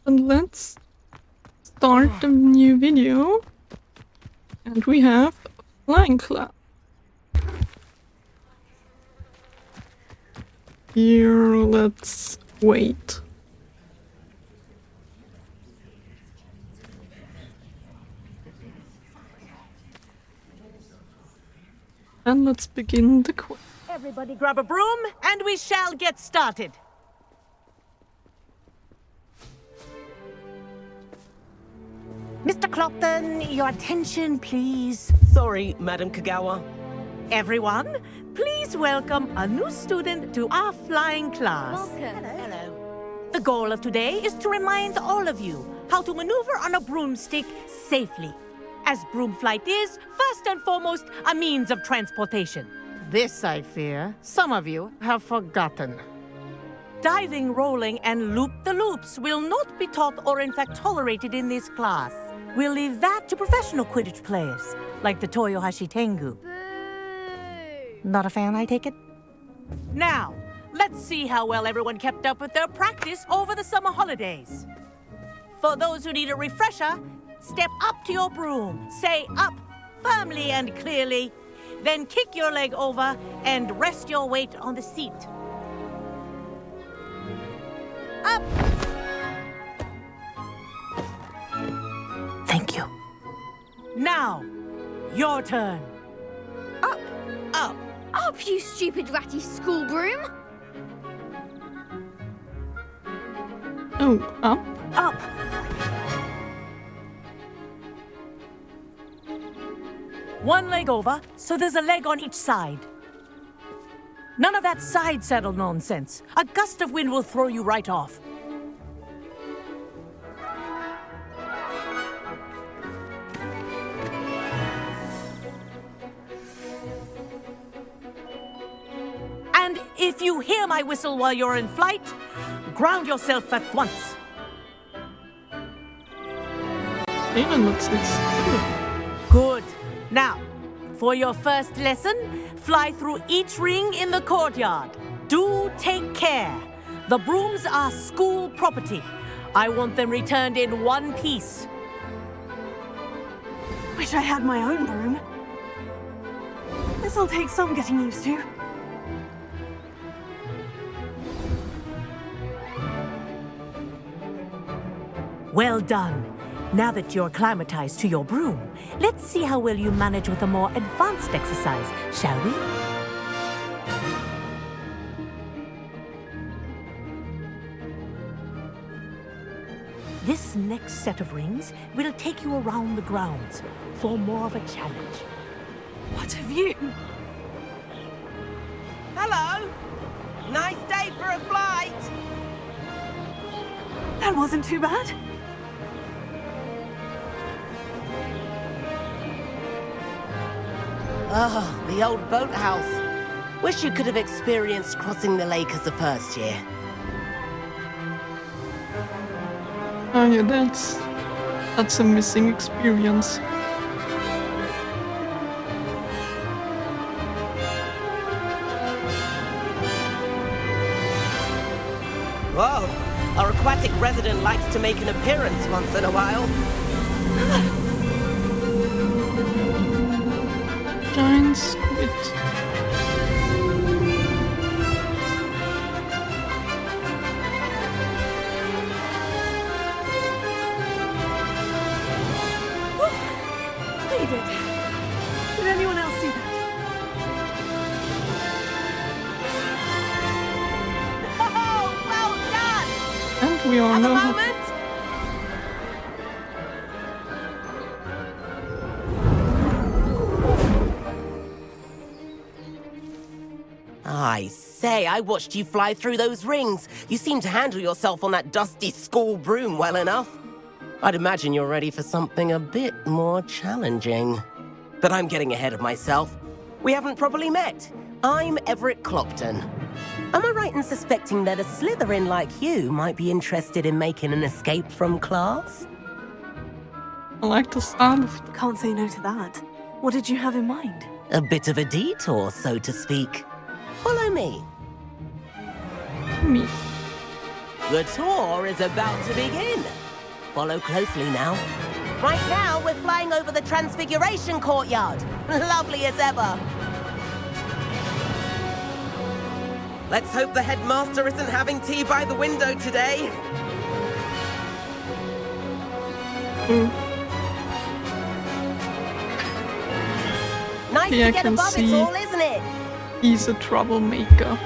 And let's start the new video. And we have flying class. Here, let's wait. And let's begin the quiz. Everybody grab a broom, and we shall get started. Mr. Clopton, your attention, please. Sorry, Madam Kagawa. Everyone, please welcome a new student to our flying class. Welcome. Hello. The goal of today is to remind all of you how to maneuver on a broomstick safely, as broom flight is, first and foremost, a means of transportation. This, I fear, some of you have forgotten. Diving, rolling, and loop-the-loops will not be taught or in fact tolerated in this class. We'll leave that to professional Quidditch players, like the Toyohashi Tengu. Boo! Not a fan, I take it? Now, let's see how well everyone kept up with their practice over the summer holidays. For those who need a refresher, step up to your broom, say up firmly and clearly, then kick your leg over and rest your weight on the seat. Up! Thank you. Now, your turn. Up! Up! Up, you stupid ratty school broom! Oh, up. Up! One leg over, so there's a leg on each side. None of that side saddle nonsense. A gust of wind will throw you right off. And if you hear my whistle while you're in flight, ground yourself at once. Even looks Good. Now, for your first lesson, fly through each ring in the courtyard. Do take care. The brooms are school property. I want them returned in one piece. Wish I had my own broom. This'll take some getting used to. Well done. Now that you're acclimatized to your broom, let's see how well you manage with a more advanced exercise, shall we? This next set of rings will take you around the grounds for more of a challenge. What have you? Hello! Nice day for a flight! That wasn't too bad. Oh, the old boathouse. Wish you could have experienced crossing the lake as a first year. Oh yeah, that's a missing experience. Whoa! Our aquatic resident likes to make an appearance once in a while. Giant squid. They did. Did anyone else see that? Oh, well done! And we are Have a now. moment. I say, I watched you fly through those rings. You seem to handle yourself on that dusty school broom well enough. I'd imagine you're ready for something a bit more challenging. But I'm getting ahead of myself. We haven't properly met. I'm Everett Clopton. Am I right in suspecting that a Slytherin like you might be interested in making an escape from class? I like the sound of Can't say no to that. What did you have in mind? A bit of a detour, so to speak. Follow me. me. The tour is about to begin. Follow closely now. Right now, we're flying over the Transfiguration Courtyard. Lovely as ever. Let's hope the headmaster isn't having tea by the window today. Nice Yeah, to I get can above it see. all, isn't it? He's a troublemaker.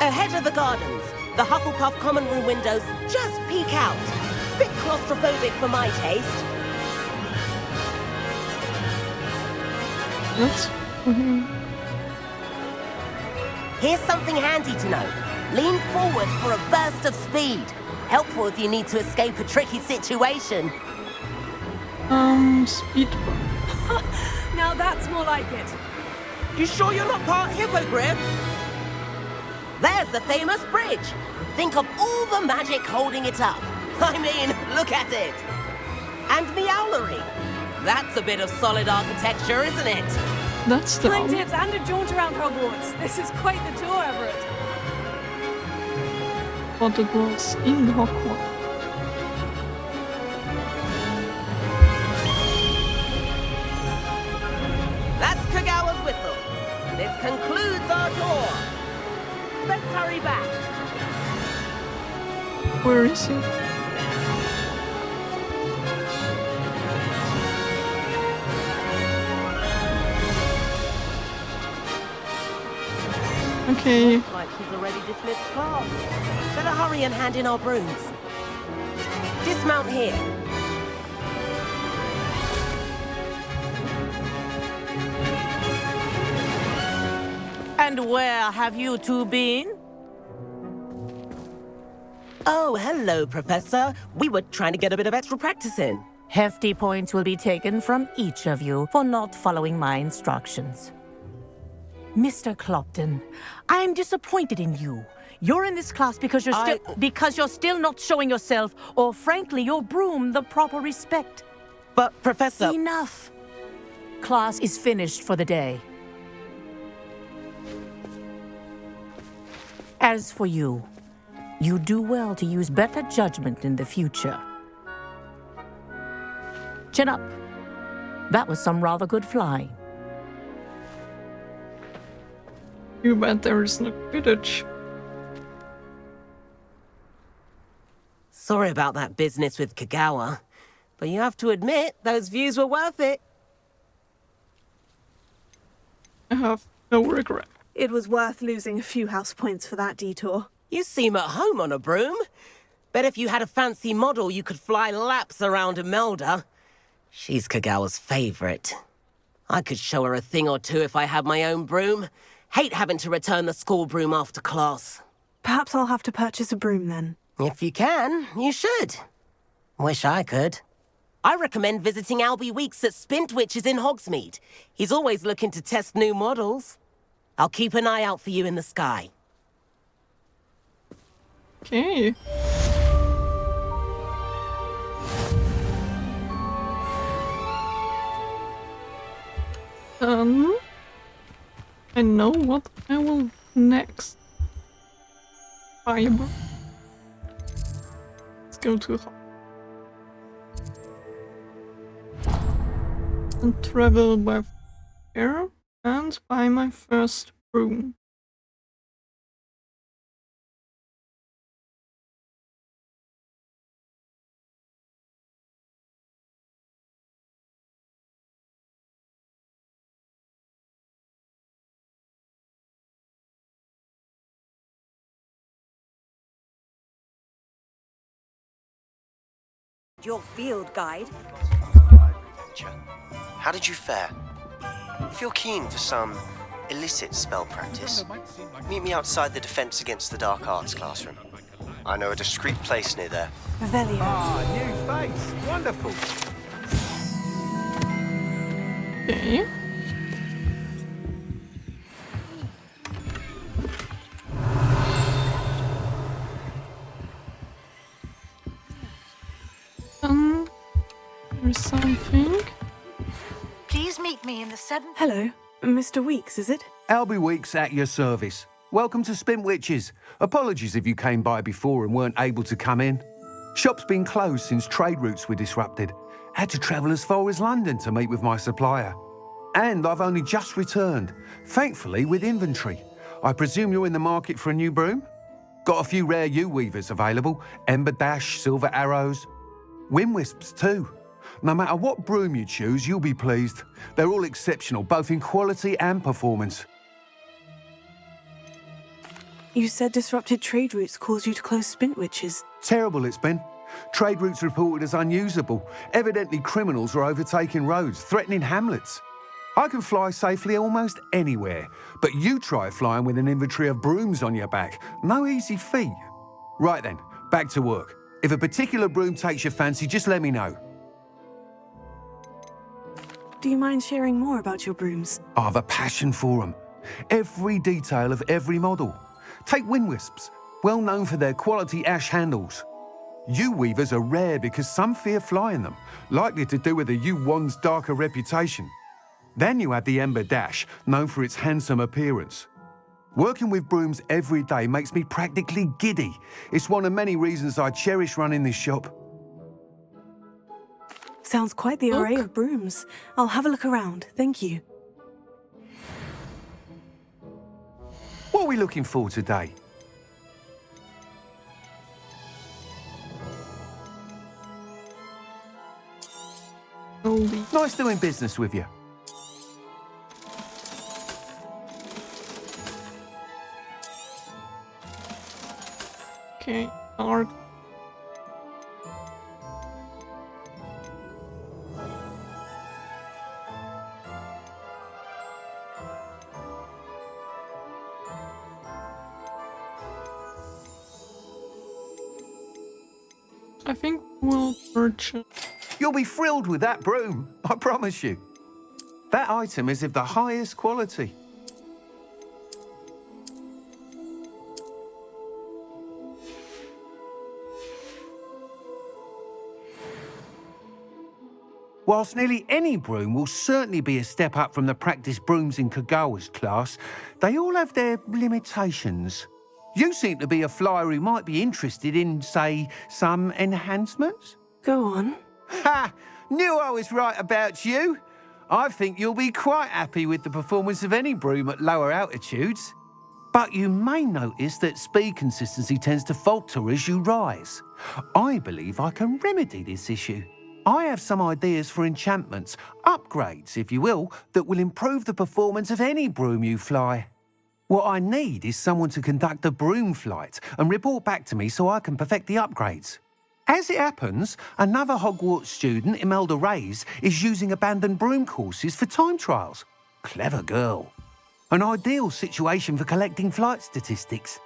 Ahead of the gardens, the Hufflepuff common room windows just peek out. Bit claustrophobic for my taste. What? Here's something handy to know. Lean forward for a burst of speed. Helpful if you need to escape a tricky situation. Speed. Now that's more like it. You sure you're not part hippogriff? There's the famous bridge. Think of all the magic holding it up. I mean, look at it. And Meowlery. That's a bit of solid architecture, isn't it? That's the Flying tips and a jaunt around Hogwarts. This is quite the tour, Everett. what it was in Hogwarts. That's Kagawa's whistle. This concludes our tour. Let's hurry back. Where is he? Okay. Like she's already dismissed class. Better hurry and hand in our brooms. Dismount here. And where have you two been? Oh, hello, Professor. We were trying to get a bit of extra practice in. Hefty points will be taken from each of you for not following my instructions. Mr. Clopton, I'm disappointed in you. You're in this class because you're still not showing yourself, or frankly, your broom the proper respect. But, Professor... Enough. Class is finished for the day. As for you, you do well to use better judgment in the future. Chin up. That was some rather good flying. Too bad there is no Quidditch. Sorry about that business with Kagawa, but you have to admit, those views were worth it. I have no regret. It was worth losing a few house points for that detour. You seem at home on a broom. Bet if you had a fancy model, you could fly laps around Imelda. She's Kagawa's favorite. I could show her a thing or two if I had my own broom. Hate having to return the school broom after class. Perhaps I'll have to purchase a broom then. If you can, you should. Wish I could. I recommend visiting Albie Weeks at Spintwitches in Hogsmeade. He's always looking to test new models. I'll keep an eye out for you in the sky. Okay. I know what I will next. Fiber. Let's go to and travel by air and buy my first broom. Your field guide. Adventure. How did you fare? If you're keen for some illicit spell practice, meet me outside the Defense Against the Dark Arts classroom. I know a discreet place near there. Revelio. Ah, new face. Wonderful. Okay. There's something. Please meet me in the 7th. Hello, Mr. Weeks, is it? Albie Weeks at your service. welcome to Spintwitches. Apologies if you came by before and weren't able to come in. Shop's been closed since trade routes were disrupted. Had to travel as far as London to meet with my supplier. And I've only just returned, thankfully with inventory. I presume you're in the market for a new broom? Got a few rare U-weavers available, Ember Dash, Silver Arrows, Wind Wisps too. No matter what broom you choose, you'll be pleased. They're all exceptional, both in quality and performance. You said disrupted trade routes caused you to close Spintwitches. Terrible it's been. Trade routes reported as unusable. Evidently criminals are overtaking roads, threatening hamlets. I can fly safely almost anywhere, but you try flying with an inventory of brooms on your back. No easy feat. Right then, back to work. If a particular broom takes your fancy, just let me know. Do you mind sharing more about your brooms? I have a passion for them. Every detail of every model. Take Wind Wisps, well known for their quality ash handles. U-weavers are rare because some fear flying them, likely to do with the U-wand's darker reputation. Then you have the Ember Dash, known for its handsome appearance. Working with brooms every day makes me practically giddy. It's one of many reasons I cherish running this shop. Sounds quite the array of brooms. I'll have a look around, thank you. What are we looking for today? Holy. Nice doing business with you. Okay, art. I think we'll purchase. You'll be thrilled with that broom, I promise you. That item is of the highest quality. Whilst nearly any broom will certainly be a step up from the practice brooms in Kagawa's class, they all have their limitations. You seem to be a flyer who might be interested in, say, some enhancements? Go on. Ha! Knew I was right about you. I think you'll be quite happy with the performance of any broom at lower altitudes. But you may notice that speed consistency tends to falter as you rise. I believe I can remedy this issue. I have some ideas for enchantments, upgrades, if you will, that will improve the performance of any broom you fly. What I need is someone to conduct a broom flight and report back to me so I can perfect the upgrades. As it happens, another Hogwarts student, Imelda Reyes, is using abandoned broom courses for time trials. Clever girl. An ideal situation for collecting flight statistics.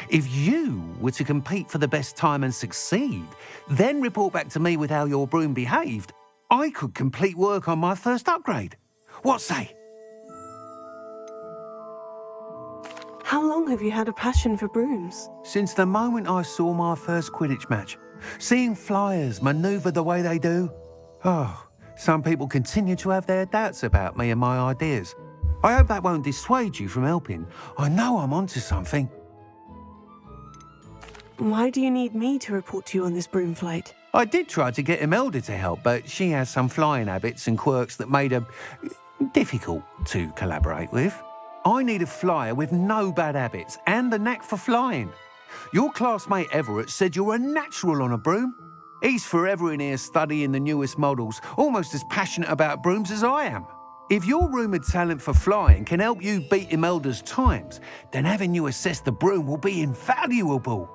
If you were to compete for the best time and succeed, then report back to me with how your broom behaved, I could complete work on my first upgrade. What say? How long have you had a passion for brooms? Since the moment I saw my first Quidditch match. Seeing flyers manoeuvre the way they do. Oh, some people continue to have their doubts about me and my ideas. I hope that won't dissuade you from helping. I know I'm onto something. Why do you need me to report to you on this broom flight? I did try to get Imelda to help, but she has some flying habits and quirks that made her difficult to collaborate with. I need a flyer with no bad habits and the knack for flying. Your classmate Everett said you're a natural on a broom. He's forever in here studying the newest models, almost as passionate about brooms as I am. If your rumoured talent for flying can help you beat Imelda's times, then having you assess the broom will be invaluable.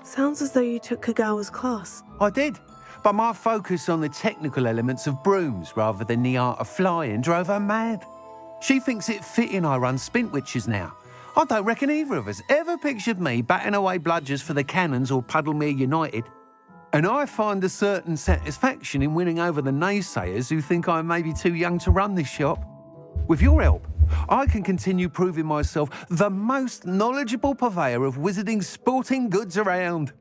Sounds as though you took Kagawa's class. I did, but my focus on the technical elements of brooms rather than the art of flying drove her mad. She thinks it fitting I run Spintwitches now. I don't reckon either of us ever pictured me batting away bludgers for the Cannons or Puddlemere United. And I find a certain satisfaction in winning over the naysayers who think I may be too young to run this shop. With your help, I can continue proving myself the most knowledgeable purveyor of wizarding sporting goods around.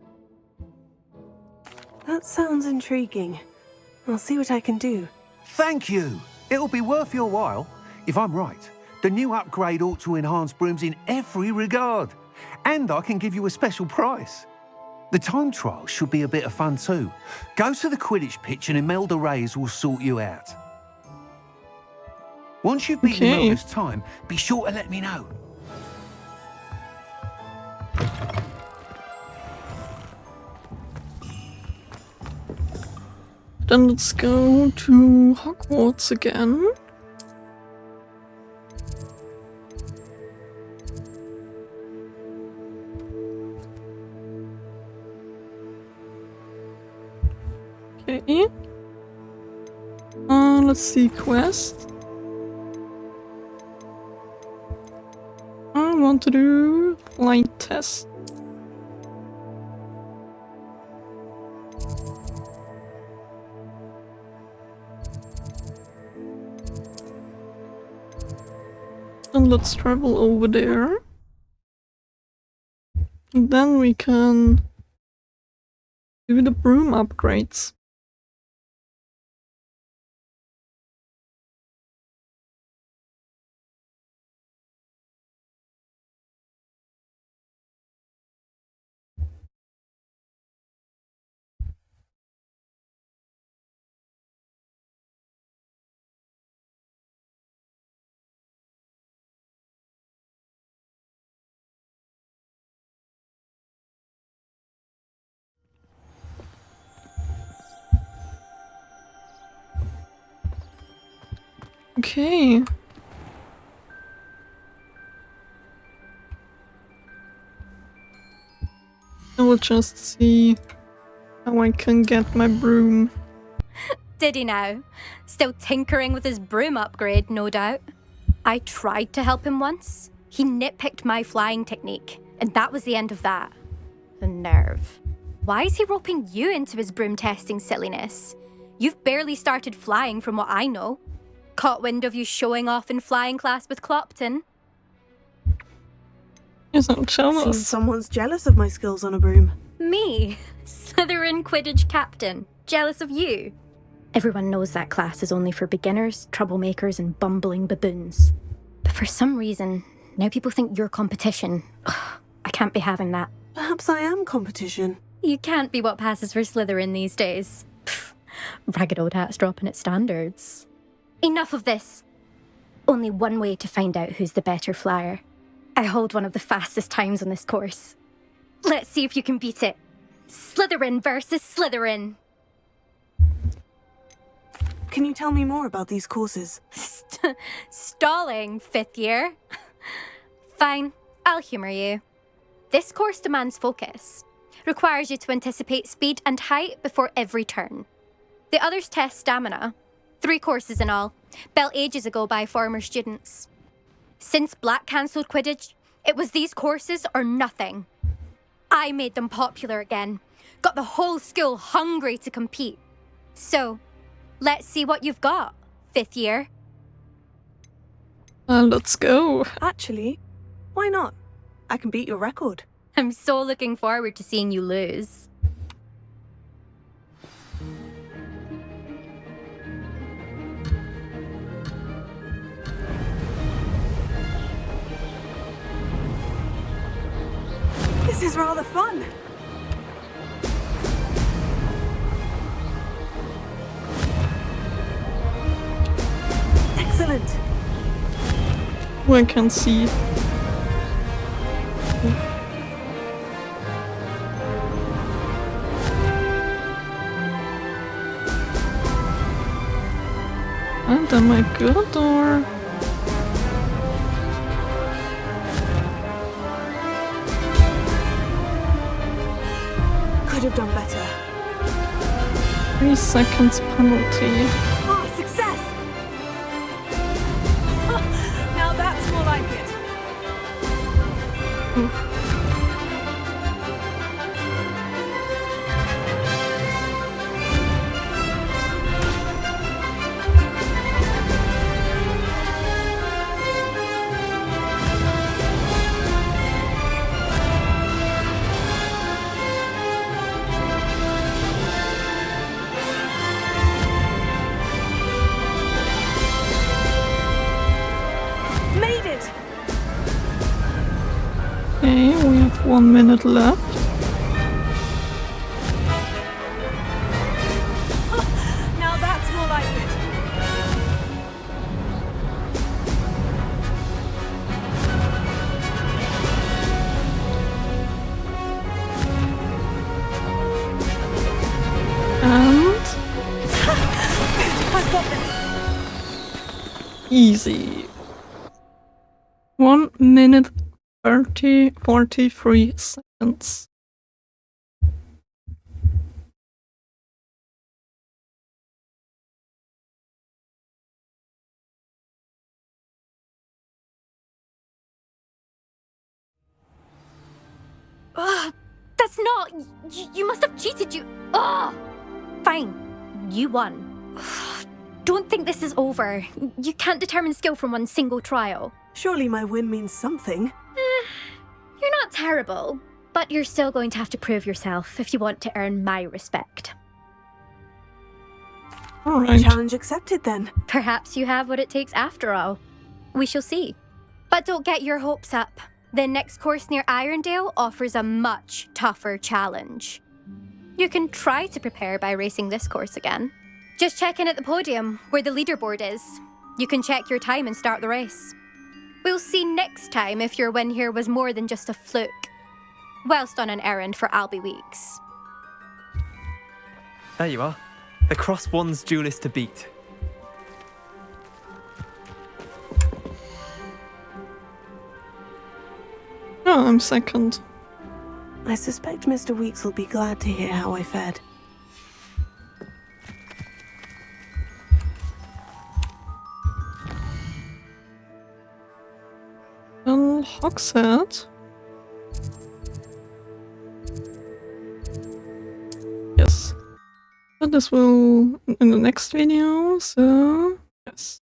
That sounds intriguing. I'll see what I can do. Thank you. It'll be worth your while. If I'm right, The new upgrade ought to enhance brooms in every regard. And I can give you a special price. The time trial should be a bit of fun too. Go to the Quidditch pitch and Imelda Reyes will sort you out. Once you've beaten Imelda's time, be sure to let me know. Then let's go to Hogwarts again. Okay. Let's see quest. I want to do flight test. And let's travel over there. And then we can do the broom upgrades. Okay. I will just see how I can get my broom. Did he now? Still tinkering with his broom upgrade, no doubt. I tried to help him once. He nitpicked my flying technique, and that was the end of that. The nerve. Why is he roping you into his broom testing silliness? You've barely started flying from what I know. Caught wind of you showing off in flying class with Clopton? Yes, I'm jealous. Seems someone's jealous of my skills on a broom. Me? Slytherin Quidditch captain. Jealous of you? Everyone knows that class is only for beginners, troublemakers, and bumbling baboons. But for some reason, now people think you're competition. Ugh, I can't be having that. Perhaps I am competition. You can't be what passes for Slytherin these days. Pfft, ragged old hat's dropping its standards. Enough of this. Only one way to find out who's the better flyer. I hold one of the fastest times on this course. Let's see if you can beat it. Slytherin versus Slytherin. Can you tell me more about these courses? Stalling, 5th year. Fine, I'll humour you. This course demands focus. Requires you to anticipate speed and height before every turn. The others test stamina. 3 courses in all, built ages ago by former students. Since Black cancelled Quidditch, it was these courses or nothing. I made them popular again, got the whole school hungry to compete. So, let's see what you've got, 5th year. Let's go. Actually, why not? I can beat your record. I'm so looking forward to seeing you lose. This is rather fun. Excellent. Oh, I can see. And am I good or? Could have done better. 3 seconds penalty. Oh, success! Now that's more like it. 1 minute left. Now that's more like it. And I've got this. easy. 1 minute 43 seconds. Ugh, that's not. You must have cheated. Ugh. Fine. You won. Don't think this is over. You can't determine skill from one single trial. Surely my win means something. You're not terrible, but you're still going to have to prove yourself if you want to earn my respect. Alright. Challenge accepted then. Perhaps you have what it takes after all. We shall see. But don't get your hopes up. The next course near Irondale offers a much tougher challenge. You can try to prepare by racing this course again. Just check in at the podium, where the leaderboard is. You can check your time and start the race. We'll see next time if your win here was more than just a fluke. Whilst on an errand for Albie Weeks. There you are. The Cross Wands duelist to beat. Oh, I'm second. I suspect Mr. Weeks will be glad to hear how I fared. Well, Hogshead. Yes. But this will in the next video, so yes.